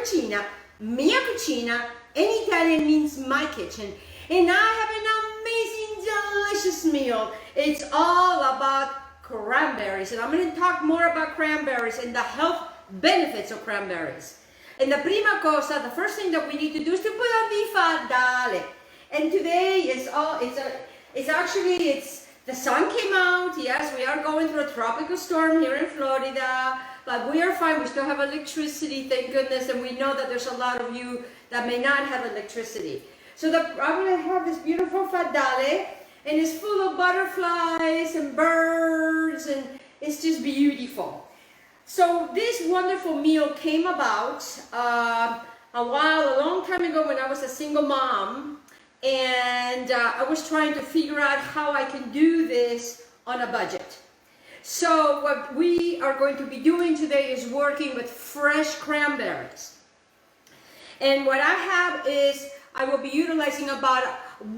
cucina, mia cucina, in Italian means my kitchen, and I have an amazing, delicious meal. It's all about cranberries, and I'm going to talk more about cranberries and the health benefits of cranberries. And the prima cosa, the first thing that we need to do is to put on the fadale. And today is the sun came out. Yes, we are going through a tropical storm here in Florida, but we are fine. We still have electricity, thank goodness, and we know that there's a lot of you that may not have electricity. So I'm going to have this beautiful fadale, and it's full of butterflies and birds, and it's just beautiful. So this wonderful meal came about a long time ago when I was a single mom, and I was trying to figure out how I can do this on a budget. So what we are going to be doing today is working with fresh cranberries. And what I have is I will be utilizing about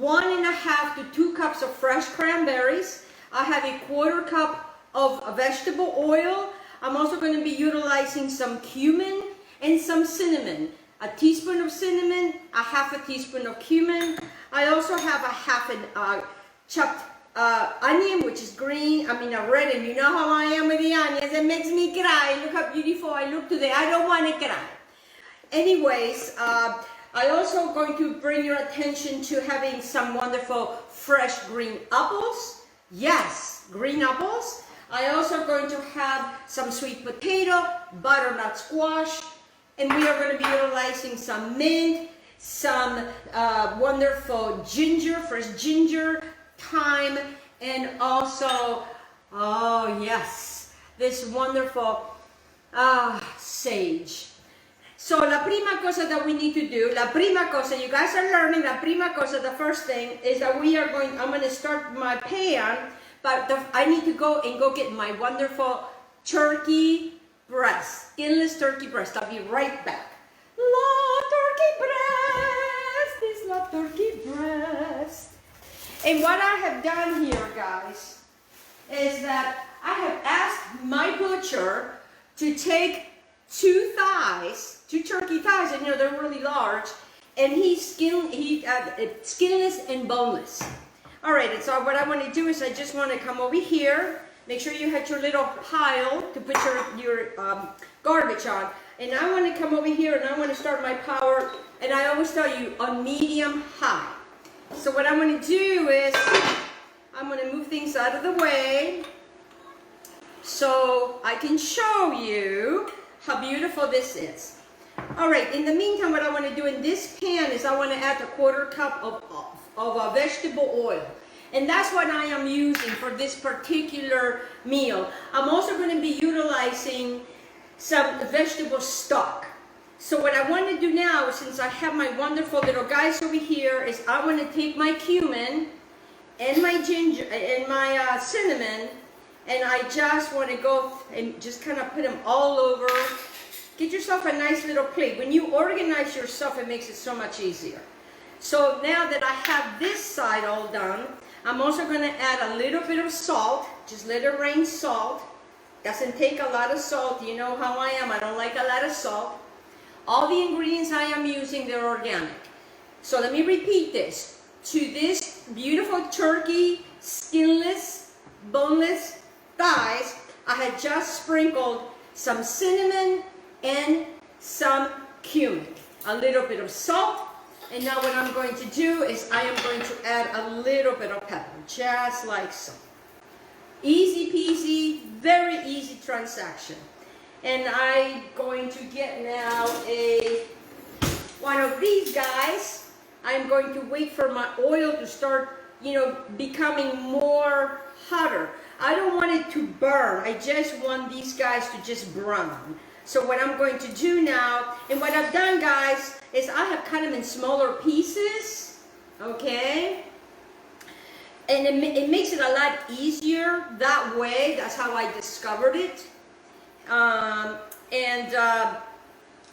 1.5 to 2 cups of fresh cranberries. I have a 1/4 cup of vegetable oil. I'm also going to be utilizing some cumin and some cinnamon. A teaspoon of cinnamon, a 1/2 teaspoon of cumin. I also have a chopped onion, which is green, a red, and you know how I am with the onions. It makes me cry. Look how beautiful I look today. I don't want to cry. Anyways, I also going to bring your attention to having some wonderful fresh green apples. Yes, green apples. I also going to have some sweet potato, butternut squash, and we are going to be utilizing some mint, some wonderful ginger, fresh ginger, thyme, and also, oh yes, this wonderful sage. So la prima cosa that we need to do, la prima cosa, you guys are learning, la prima cosa, the first thing is that I'm going to start my pan, but I need to go get my wonderful turkey breast, skinless turkey breast. I'll be right back. Love turkey breast, this love turkey breast. And what I have done here, guys, is that I have asked my butcher to take 2 turkey thighs, and they're really large, and he's skinless and boneless. All right, and so what I want to do is I just want to come over here. Make sure you have your little pile to put your garbage on. And I want to come over here and I want to start my power, and I always tell you, on medium high. So what I'm going to do is I'm going to move things out of the way so I can show you how beautiful this is. All right, in the meantime, what I want to do in this pan is I want to add a 1/4 cup of vegetable oil. And that's what I am using for this particular meal. I'm also going to be utilizing some vegetable stock. So what I want to do now, since I have my wonderful little guys over here, is I want to take my cumin and my ginger and my cinnamon, and I just want to go and just kind of put them all over. Get yourself a nice little plate. When you organize your stuff, it makes it so much easier. So now that I have this side all done, I'm also going to add a little bit of salt. Just let it rain salt. Doesn't take a lot of salt. You know how I am. I don't like a lot of salt. All the ingredients I am using, they're organic. So let me repeat this. To this beautiful turkey, skinless, boneless thighs, I had just sprinkled some cinnamon and some cumin. A little bit of salt. And now what I'm going to do is I am going to add a little bit of pepper, just like so. Easy peasy, very easy transaction. And I'm going to get now one of these guys. I'm going to wait for my oil to start, becoming more hotter. I don't want it to burn. I just want these guys to just brown. So what I'm going to do now, and what I've done, guys, is I have cut them in smaller pieces, okay? And it makes it a lot easier that way. That's how I discovered it. And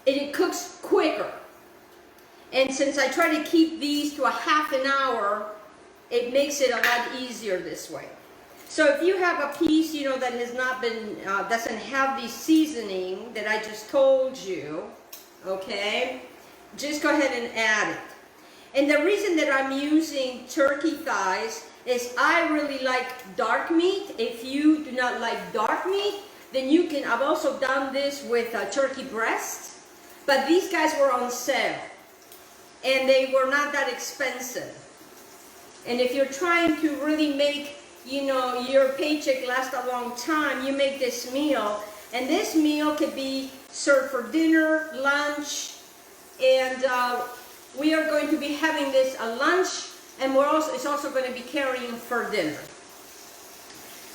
it cooks quicker. And since I try to keep these to a half an hour, it makes it a lot easier this way. So if you have a piece, that has not been, doesn't have the seasoning that I just told you, okay? Just go ahead and add it. And the reason that I'm using turkey thighs is I really like dark meat. If you do not like dark meat, then you can, I've also done this with turkey breasts, but these guys were on sale and they were not that expensive. And if you're trying to really make, you know, your paycheck last a long time, you make this meal, and this meal could be served for dinner, lunch, and we are going to be having this a lunch, and it's also going to be carrying for dinner.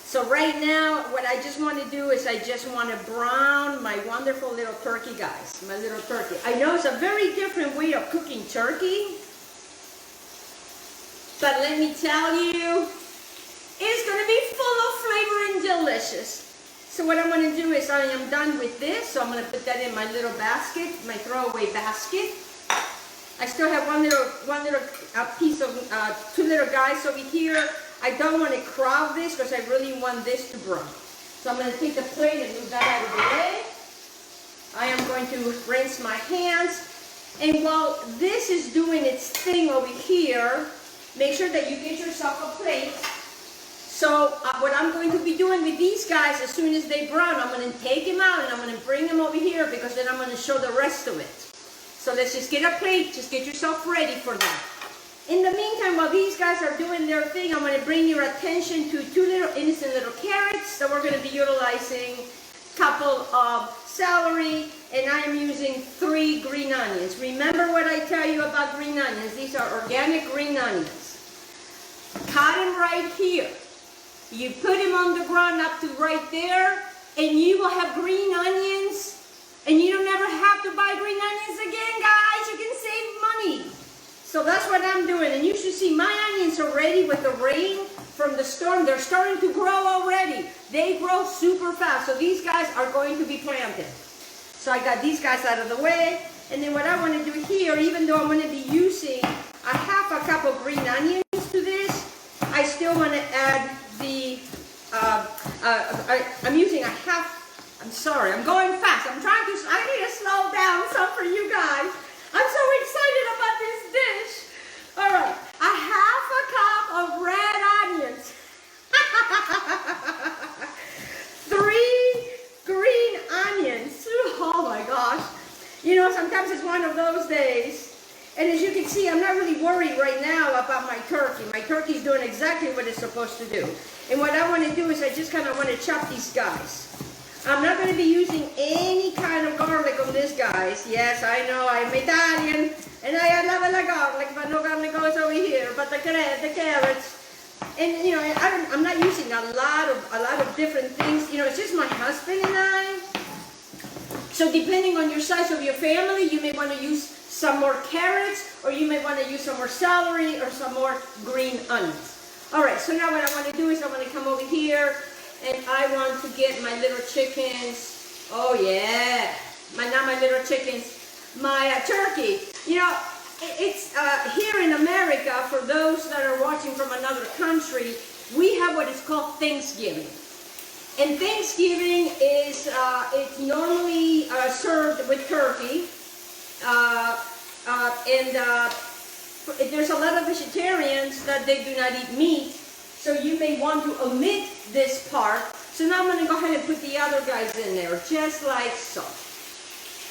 So right now, what I just want to do is I just want to brown my wonderful little turkey, guys. My little turkey. I know it's a very different way of cooking turkey, but let me tell you, it's going to be full of flavor and delicious. So what I'm going to do is I am done with this, so I'm going to put that in my little basket, my throwaway basket. I still have one little piece of, two little guys over here. I don't want to crowd this because I really want this to brown. So I'm going to take the plate and move that out of the way. I am going to rinse my hands. And while this is doing its thing over here, make sure that you get yourself a plate. So what I'm going to be doing with these guys, as soon as they brown, I'm going to take them out and I'm going to bring them over here because then I'm going to show the rest of it. So let's just get a plate, just get yourself ready for that. In the meantime, while these guys are doing their thing, I'm going to bring your attention to two little innocent little carrots that we're going to be utilizing, a couple of celery, and I am using 3 green onions. Remember what I tell you about green onions. These are organic green onions. Cut them right here. You put them on the ground up to right there, and you will have green onions, and you don't ever have to buy green onions again, guys. You can save money. So that's what I'm doing, and you should see my onions already with the rain from the storm. They're starting to grow already. They grow super fast, so these guys are going to be planted. So I got these guys out of the way, and then what I want to do here, even though I'm going to be using a half a cup of green onions to this, I still want to add the, I'm using a half, I'm sorry, I'm going fast. I need to slow down some for you guys. I'm so excited about this dish. All right, a half a cup of red onions. 3 green onions. Oh my gosh. You know, sometimes it's one of those days. And as you can see, I'm not really worried right now about my turkey. My turkey's doing exactly what it's supposed to do. And what I want to do is I just kind of want to chop these guys. I'm not going to be using any kind of garlic on this, guys. Yes, I know, I'm Italian, and I love the garlic, but no garlic goes over here. But the carrots, and you know, I'm not using a lot of different things. You know, it's just my husband and I. So depending on your size of your family, you may want to use some more carrots, or you may want to use some more celery, or some more green onions. All right, so now what I want to do is I want to come over here, and I want to get my little chickens. Oh yeah, not my little chickens, my turkey. You know, it's here in America, for those that are watching from another country, we have what is called Thanksgiving. And Thanksgiving is, it's normally served with turkey. There's a lot of vegetarians that they do not eat meat, so you may want to omit this part. So now I'm going to go ahead and put the other guys in there, just like so.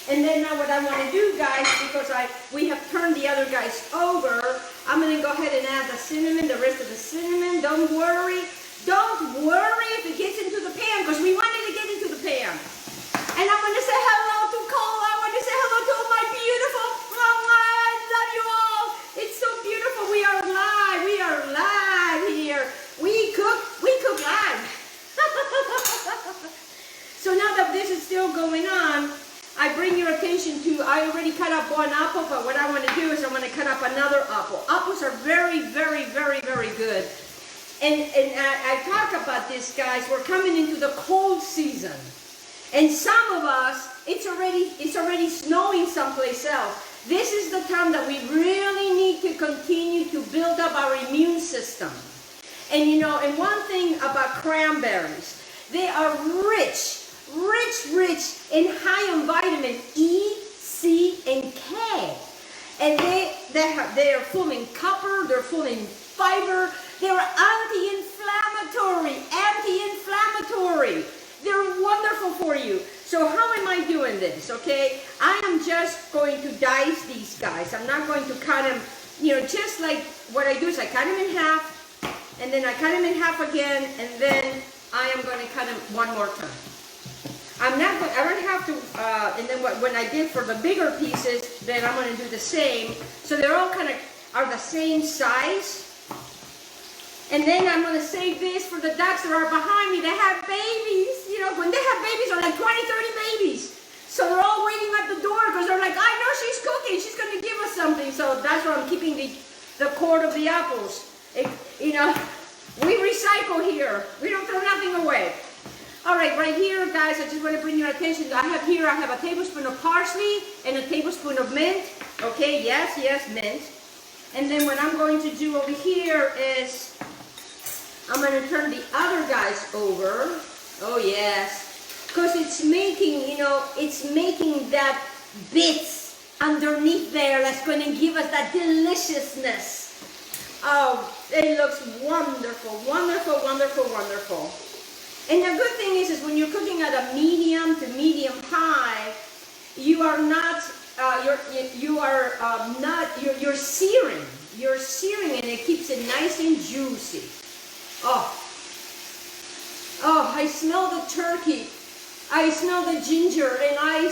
And then now what I want to do, guys, because we have turned the other guys over, I'm going to go ahead and add the cinnamon, the rest of the cinnamon. Don't worry if it gets into the pan, because we want it to get into the pan. And I'm going to say hello to Cole. I want to say hello to my beautiful, I love you all. It's so beautiful. We are live here. We cook live. So now that this is still going on, I bring your attention to, I already cut up one apple, but what I want to do is I want to cut up another apple. Apples are very, very, very, very good. And I talk about this, guys. We're coming into the cold season. And some of us, it's already snowing someplace else. This is the time that we really need to continue to build up our immune system. And you know, and one thing about cranberries, they are rich in high on vitamin E, C, And they are full in copper, they're full in fiber, they're anti-inflammatory, They're wonderful for you. So how am I doing this, okay? I am just going to dice these guys. I'm not going to cut them, you know, just like what I do is I cut them in half, and then I cut them in half again, and then I am going to cut them one more time. I don't have to, and then when I did for the bigger pieces, then I'm going to do the same. So they're all kind of are the same size. And then I'm going to save this for the ducks that are behind me that have babies. You know, when they have babies, they're like 20, 30 babies. So they're all waiting at the door because they're like, I know she's cooking. She's going to give us something. So that's why I'm keeping the cord of the apples. You know, we recycle here. We don't throw nothing away. All right, right here, guys, I just want to bring your attention. I have a tablespoon of parsley and a tablespoon of mint. Okay, yes, mint. And then what I'm going to do over here is I'm going to turn the other guys over. Oh, yes. Because it's making, you know, it's making that bits underneath there that's going to give us that deliciousness. Oh, it looks wonderful, wonderful, wonderful, wonderful. And the good thing is when you're cooking at a medium to medium high, you are not, you're searing. You're searing and it keeps it nice and juicy. Oh, I smell the turkey. I smell the ginger and I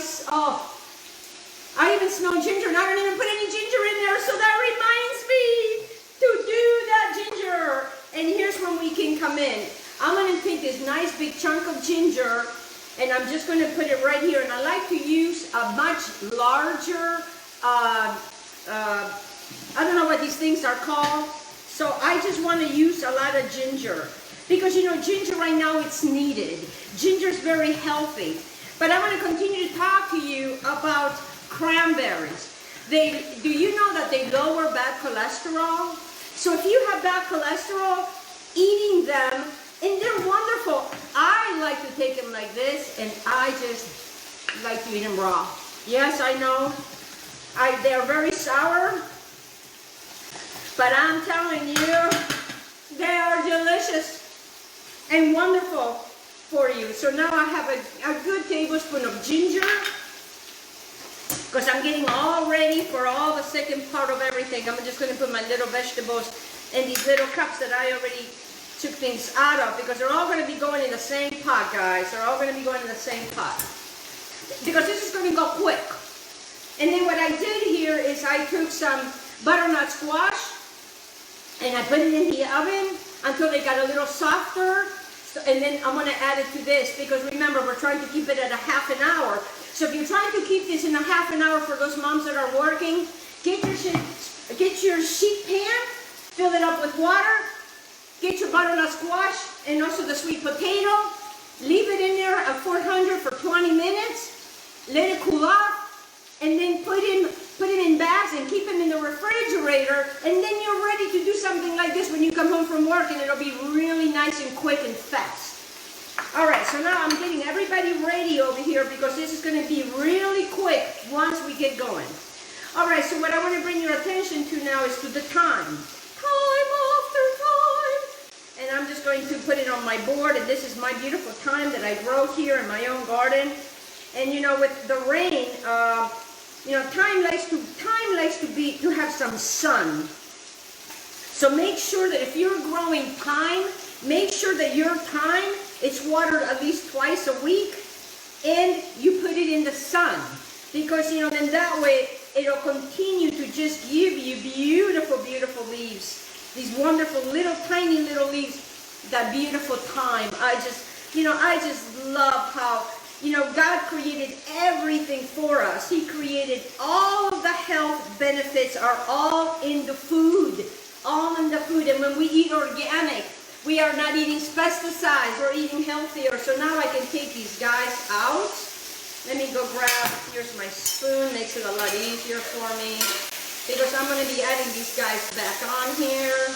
even smell ginger and I don't even put any ginger in there. So that reminds me to do that ginger. And here's when we can come in. I'm going to take this nice big chunk of ginger and I'm just going to put it right here. And I like to use a much larger, I don't know what these things are called. So I just want to use a lot of ginger. Because, you know, ginger right now, it's needed. Ginger is very healthy. But I want to continue to talk to you about cranberries. Do you know that they lower bad cholesterol? So if you have bad cholesterol, eating them, and they're wonderful. I like to take them like this, and I just like to eat them raw. Yes, I know. They're very sour, but I'm telling you, they are delicious and wonderful for you. So now I have a good tablespoon of ginger, because I'm getting all ready for all the second part of everything. I'm just going to put my little vegetables in these little cups that I already took things out of, because they're all going to be going in the same pot, guys. They're all going to be going in the same pot, because this is going to go quick. And then what I did here is I took some butternut squash and I put it in the oven until they got a little softer. And then I'm going to add it to this, because remember, we're trying to keep it at a half an hour. So if you're trying to keep this in a half an hour for those moms that are working, get your sheet pan, fill it up with water, get your butternut squash and also the sweet potato, leave it in there at 400 for 20 minutes, let it cool off, and then put it in bags and keep them in the refrigerator, and then you're ready to do something like this when you come home from work, and it'll be really nice and quick and fast. All right, so now I'm getting everybody ready over here, because this is going to be really quick once we get going. All right, so what I want to bring your attention to now is to the time. Time after time. And I'm just going to put it on my board, and this is my beautiful thyme that I grow here in my own garden. And you know, with the rain, you know, thyme likes to have some sun. So make sure that if you're growing thyme, make sure that your thyme is watered at least twice a week, and you put it in the sun, because you know, then that way it'll continue to just give you beautiful, beautiful leaves. These wonderful little tiny little leaves, that beautiful thyme. I just love how, you know, God created everything for us. He created all of the health benefits are all in the food. All in the food. And when we eat organic, we are not eating pesticides. We're eating healthier. So now I can take these guys out. Let me go grab, here's my spoon. Makes it a lot easier for me, because I'm going to be adding these guys back on here.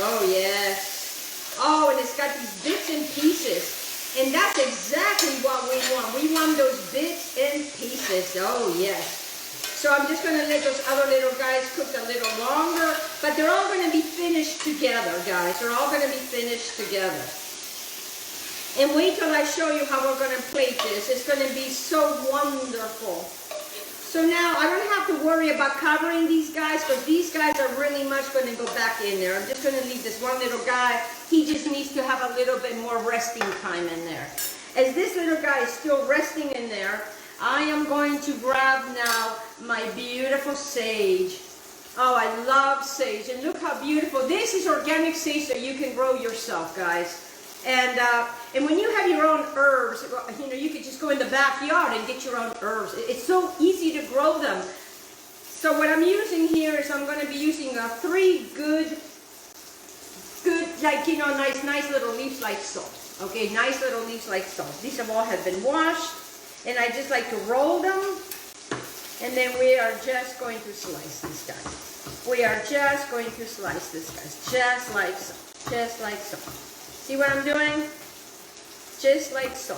Oh, yes. Oh, and it's got these bits and pieces. And that's exactly what we want. We want those bits and pieces. Oh, yes. So I'm just gonna let those other little guys cook a little longer, but they're all gonna be finished together, guys. They're all gonna be finished together. And wait till I show you how we're gonna plate this. It's gonna be so wonderful. So now I don't have to worry about covering these guys, because these guys are really much gonna go back in there. I'm just gonna leave this one little guy. He just needs to have a little bit more resting time in there. As this little guy is still resting in there, I am going to grab now my beautiful sage. Oh, I love sage. And look how beautiful. This is organic sage that you can grow yourself, guys. And when you have your own herbs, you know, you could just go in the backyard and get your own herbs. It's so easy to grow them. So what I'm using here is I'm going to be using 3 good, like, you know, nice little leaves like so. Okay, nice little leaves like so. These all have been washed. And I just like to roll them, and then we are just going to slice this guy. We are just going to slice this guy, just like so, just like so. See what I'm doing? Just like so.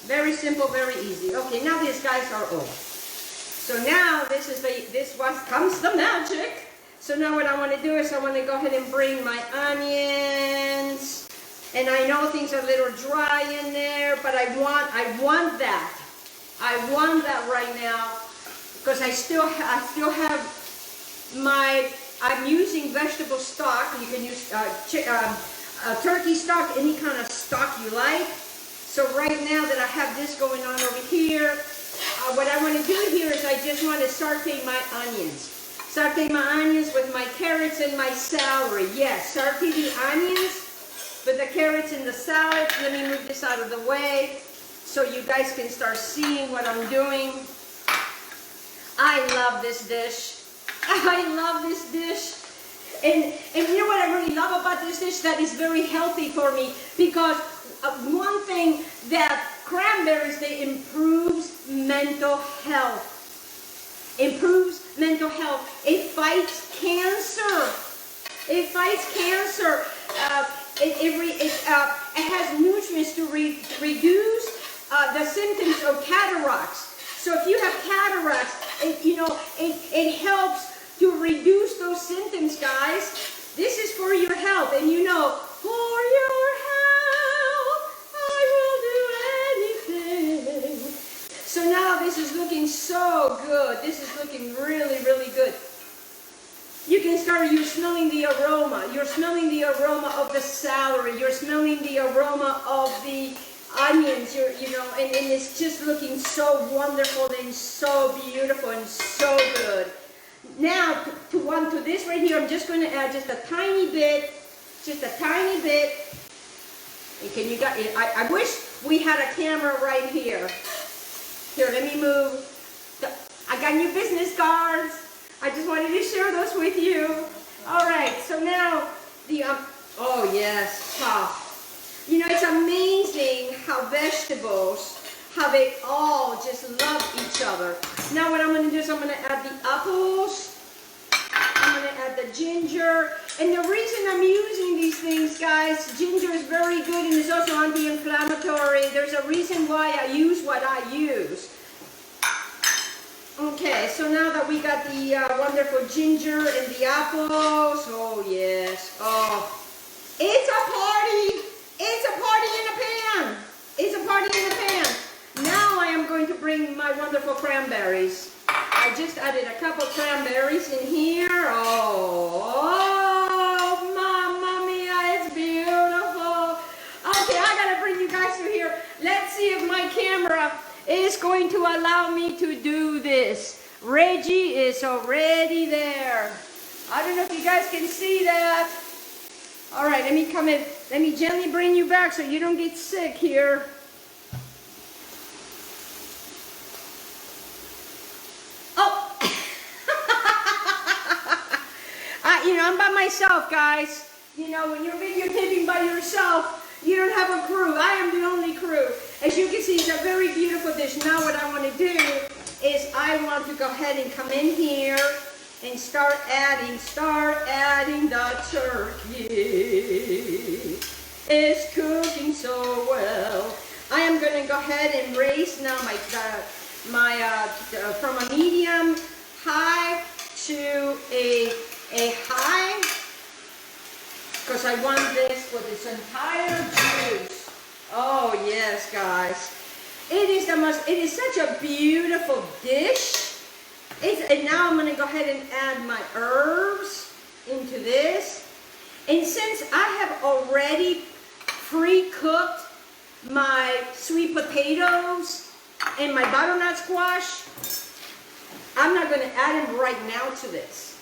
Very simple, very easy. Okay, now these guys are over. So now this one comes the magic. So now what I want to do is I want to go ahead and bring my onions, and I know things are a little dry in there, but I want that. I want that right now, because I still have my, I'm using vegetable stock. You can use turkey stock, any kind of stock you like. So right now that I have this going on over here, what I want to do here is I just want to saute my onions. Saute my onions with my carrots and my celery. Yes, saute the onions with the carrots and the salad. Let me move this out of the way so you guys can start seeing what I'm doing. I love this dish. I love this dish. And you know what I really love about this dish? That is very healthy for me, because one thing that cranberries, they improves mental health. Improves mental health. It fights cancer. It fights cancer. It has nutrients to reduce the symptoms of cataracts. So if you have cataracts, it helps to reduce those symptoms, guys. This is for your health, and you know, for your health, I will do anything. So now this is looking so good. This is looking really, really good. You can start, you're smelling the aroma. You're smelling the aroma of the celery. You're smelling the aroma of the onions, and it's just looking so wonderful and so beautiful and so good. Now, to this right here, I'm just going to add just a tiny bit. And I wish we had a camera right here. Here, let me move. I got new business cards. I just wanted to share those with you. All right, so now oh yes, you know, it's amazing how vegetables, how they all just love each other. Now what I'm going to do is I'm going to add the apples. I'm going to add the ginger. And the reason I'm using these things, guys, ginger is very good and it's also anti-inflammatory. There's a reason why I use what I use. Okay, so now that we got the wonderful ginger and the apples, oh yes, oh, it's a party. It's a party in a pan. It's a party in a pan. Now I am going to bring my wonderful cranberries. I just added a couple cranberries in here. Oh, mamma mia, it's beautiful. Okay, I gotta bring you guys through here. Let's see if my camera is going to allow me to do this. Reggie is already there. I don't know if you guys can see that. All right, let me come in. Let me gently bring you back so you don't get sick here. Oh! I'm by myself, guys. You know, when you're videotaping by yourself, you don't have a crew. I am the only crew. As you can see, it's a very beautiful dish. Now what I want to do is I want to go ahead and come in here and start adding the turkey. It's cooking so well. I am going to go ahead and raise now from a medium to a high, because I want this for this entire juice. Oh yes, guys. It is such a beautiful dish. And now I'm gonna go ahead and add my herbs into this. And since I have already pre-cooked my sweet potatoes and my butternut squash, I'm not going to add them right now to this.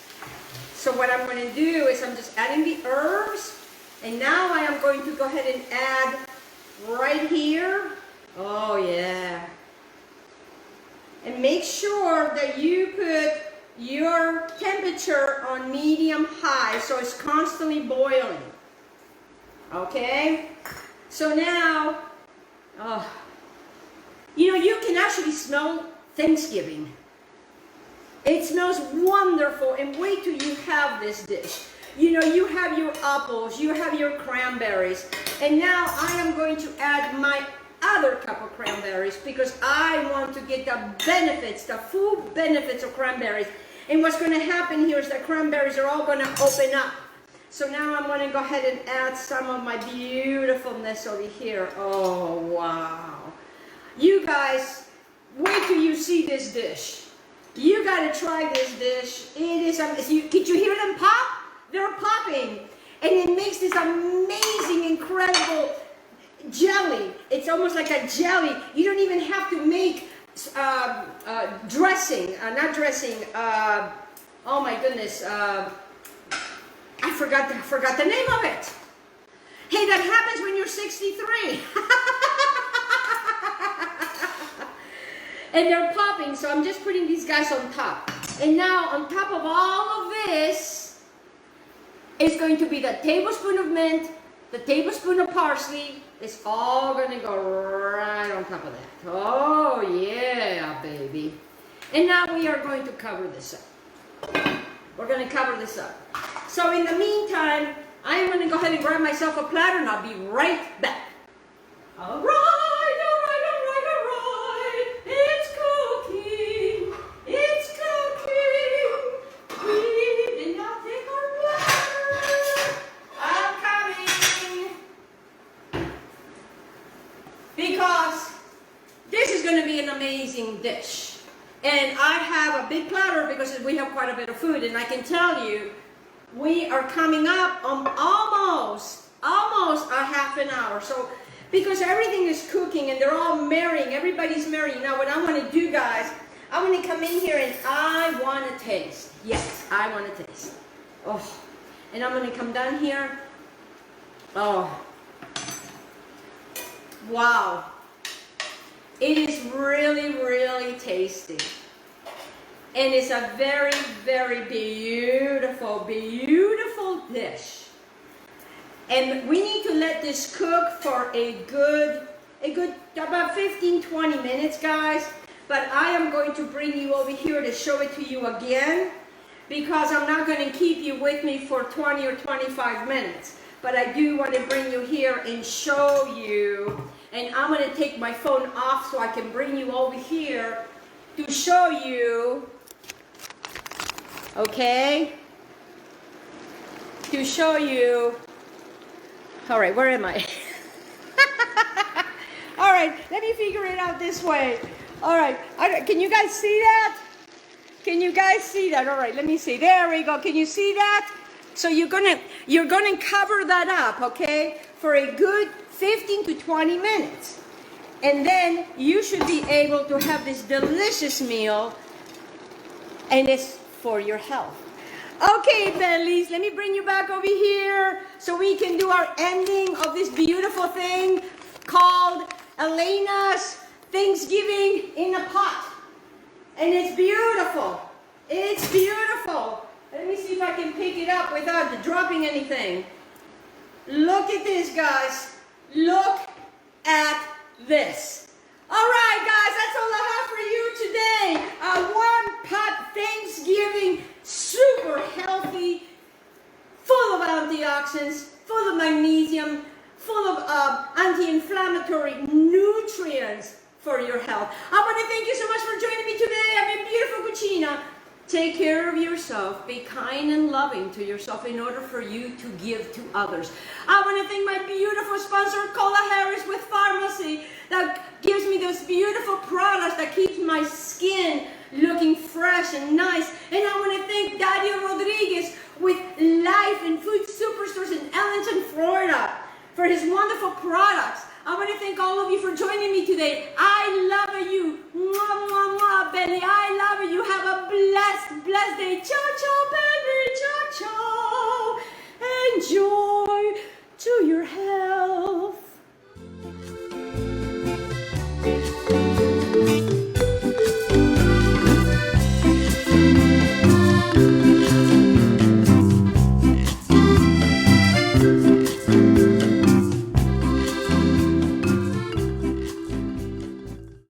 So what I'm going to do is I'm just adding the herbs, and now I am going to go ahead and add right here. Oh yeah. And make sure that you put your temperature on medium high so it's constantly boiling. Okay? So now, you know, you can actually smell Thanksgiving. It smells wonderful, and wait till you have this dish. You know, you have your apples, you have your cranberries, and now I am going to add my other cup of cranberries because I want to get the benefits, the food benefits of cranberries. And what's going to happen here is the cranberries are all going to open up. So now I'm going to go ahead and add some of my beautifulness over here. Oh, wow. You guys, wait till you see this dish. You got to try this dish. It is, did you hear them pop? They're popping. And it makes this amazing, incredible jelly. It's almost like a jelly. You don't even have to make dressing, not dressing, oh my goodness, I forgot the name of it. Hey, that happens when you're 63. And they're popping, so I'm just putting these guys on top. And now, on top of all of this, is going to be the tablespoon of mint, the tablespoon of parsley. It's all going to go right on top of that. Oh, yeah, baby. And now we are going to cover this up. We're going to cover this up. So in the meantime, I am going to go ahead and grab myself a platter, and I'll be right back. All right. It's cooking. It's cooking. We did not take our platter. I'm coming. Because this is going to be an amazing dish. And I have a big platter because we have quite a bit of food. And I can tell you, we are coming up on almost a half an hour. So, because everything is cooking and they're all marrying, everybody's marrying. Now what I want to do, guys, I want to come in here and I want to taste. Yes, I want to taste. Oh, and I'm going to come down here. Oh, wow. It is really, really tasty. And it's a very, very beautiful, beautiful dish. And we need to let this cook for a good about 15-20 minutes, guys. But I am going to bring you over here to show it to you again, because I'm not going to keep you with me for 20 or 25 minutes. But I do want to bring you here and show you. And I'm going to take my phone off so I can bring you over here to show you. Okay? To show you. All right, where am I? All right, let me figure it out this way. All right, can you guys see that? Can you guys see that? All right, let me see. There we go. Can you see that? So you're gonna cover that up, okay, for a good 15 to 20 minutes. And then you should be able to have this delicious meal, and it's for your health. Okay, bellies, let me bring you back over here so we can do our ending of this beautiful thing called Elena's Thanksgiving in a Pot. And it's beautiful. It's beautiful. Let me see if I can pick it up without dropping anything. Look at this, guys. Look at this. All right, guys, that's all I have for you today. A one-pot Thanksgiving, super healthy, full of antioxidants, full of magnesium, full of anti-inflammatory nutrients for your health. I want to thank you so much for joining me today. I'm in beautiful cucina. Take care of yourself. Be kind and loving to yourself in order for you to give to others. I want to thank my beautiful sponsor, Cola Harris with FARMASI, that gives me those beautiful products that keeps my skin looking fresh and nice. And I want to thank Dario Rodriguez with Life and Food Superstores in Ellenton, Florida, for his wonderful products. I want to thank all of you for joining me today. I love you. Mwah, mwah, mwah, Benny. I love you. Have a blessed, blessed day. Ciao, ciao, baby. Ciao, ciao. Enjoy to you.